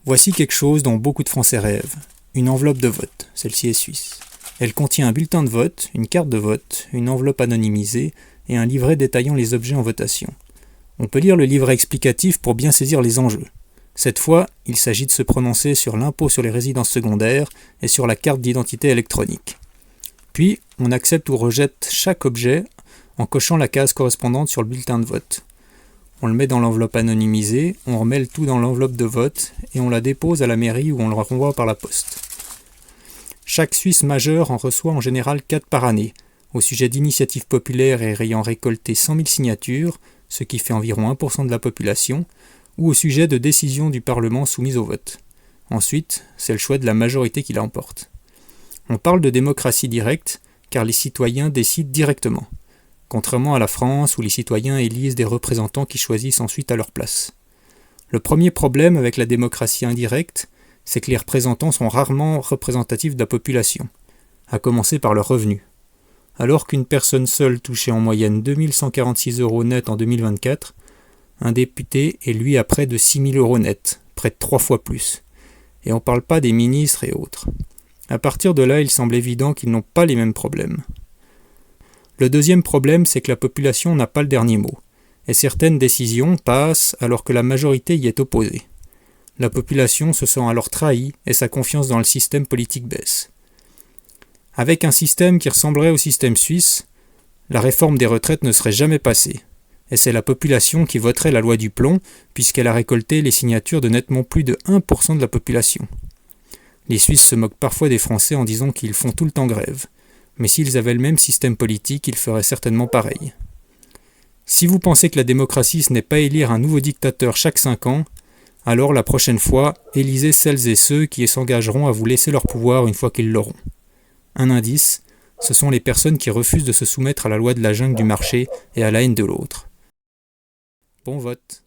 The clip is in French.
Voici quelque chose dont beaucoup de Français rêvent. Une enveloppe de vote, celle-ci est suisse. Elle contient un bulletin de vote, une carte de vote, une enveloppe anonymisée et un livret détaillant les objets en votation. On peut lire le livret explicatif pour bien saisir les enjeux. Cette fois, il s'agit de se prononcer sur l'impôt sur les résidences secondaires et sur la carte d'identité électronique. Puis, on accepte ou rejette chaque objet en cochant la case correspondante sur le bulletin de vote. On le met dans l'enveloppe anonymisée, on remet le tout dans l'enveloppe de vote et on la dépose à la mairie où on le renvoie par la poste. Chaque Suisse majeur en reçoit en général 4 par année, au sujet d'initiatives populaires et ayant récolté 100 000 signatures, ce qui fait environ 1% de la population, ou au sujet de décisions du Parlement soumises au vote. Ensuite, c'est le choix de la majorité qui l'emporte. On parle de démocratie directe, car les citoyens décident directement, contrairement à la France où les citoyens élisent des représentants qui choisissent ensuite à leur place. Le premier problème avec la démocratie indirecte, c'est que les représentants sont rarement représentatifs de la population, à commencer par leurs revenus. Alors qu'une personne seule touchait en moyenne 2146 € net en 2024, un député est lui à près de 6 000 € net, près de 3 fois plus. Et on ne parle pas des ministres et autres. À partir de là, il semble évident qu'ils n'ont pas les mêmes problèmes. Le deuxième problème, c'est que la population n'a pas le dernier mot, et certaines décisions passent alors que la majorité y est opposée. La population se sent alors trahie et sa confiance dans le système politique baisse. Avec un système qui ressemblerait au système suisse, la réforme des retraites ne serait jamais passée, et c'est la population qui voterait la loi du plomb puisqu'elle a récolté les signatures de nettement plus de 1% de la population. Les Suisses se moquent parfois des Français en disant qu'ils font tout le temps grève. Mais s'ils avaient le même système politique, ils feraient certainement pareil. Si vous pensez que la démocratie ce n'est pas élire un nouveau dictateur chaque 5 ans, alors la prochaine fois, élisez celles et ceux qui s'engageront à vous laisser leur pouvoir une fois qu'ils l'auront. Un indice, ce sont les personnes qui refusent de se soumettre à la loi de la jungle du marché et à la haine de l'autre. Bon vote.